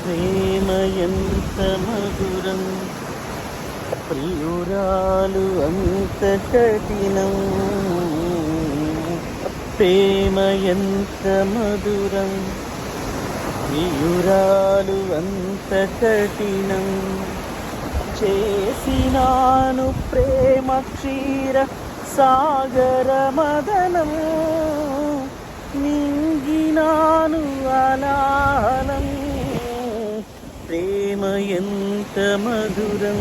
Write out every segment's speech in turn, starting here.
ప్రేమ ఎంత మధురం, ప్రియురాలు అంత కఠినం. ప్రేమ ఎంత మధురం, ప్రియురాలు అంత కఠినం. చేసినాను ప్రేమ క్షీర సాగర మదనం, మింగినాను అలాలం. ప్రేమ ఎంత మధురం,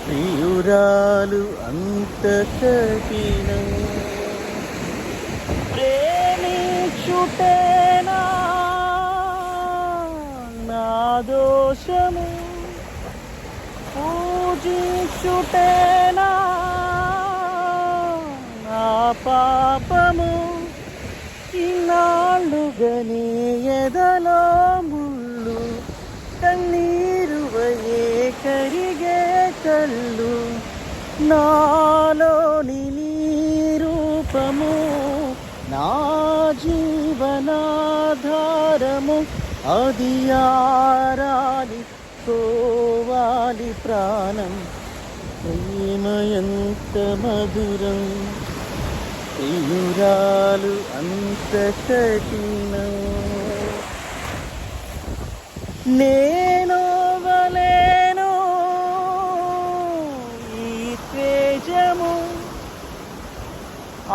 ప్రియురాలు అంత కఠినం. ప్రేమించుటేనా నా దోషము, పూజించుటేనా నా పాపము. ఇన్నాళ్ళుగని ఎదలో ముళ్ళు, కన్నీరువయే కరిగే కళ్ళు. నాలోని నీ రూపము నా జీవనాధారము, అది ఆరాలి కోవాలి ప్రాణం. ప్రేమ ఎంత మధురం, ప్రియురాలు అంత కఠినం. నేను వలేను ఈ తేజము,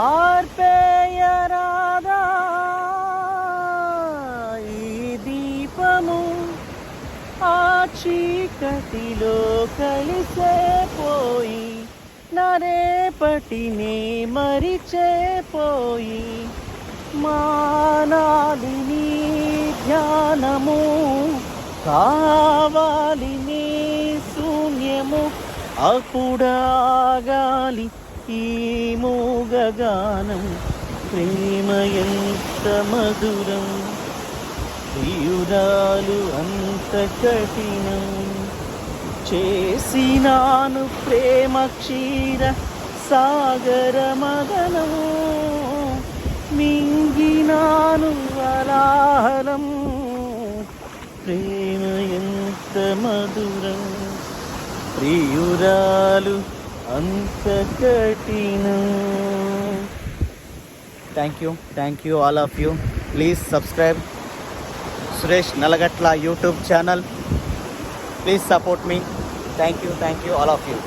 ఆర్పేయరాదా ఈ దీపము. ఆ చీకటిలో కలిసే పోయి, నా రేపటిని మరిచేపోయి, మానాలి నీ ధ్యానము, కావాలి నీ శూన్యము. అప్పుడాగాలి ఈ మూగగానం. ప్రేమ ఎంత మధురం, ప్రియురాలు అంత కఠినం. చేసినాను ప్రేమ క్షీర సాగర మదనము, మింగినాను అలాహలం. ప్రేమ ఎంత మధురం, ప్రియురాలు అంత కఠినం. Thank you all of you. Please subscribe Suresh Nalagatla YouTube channel. Please support me. Thank you all of you.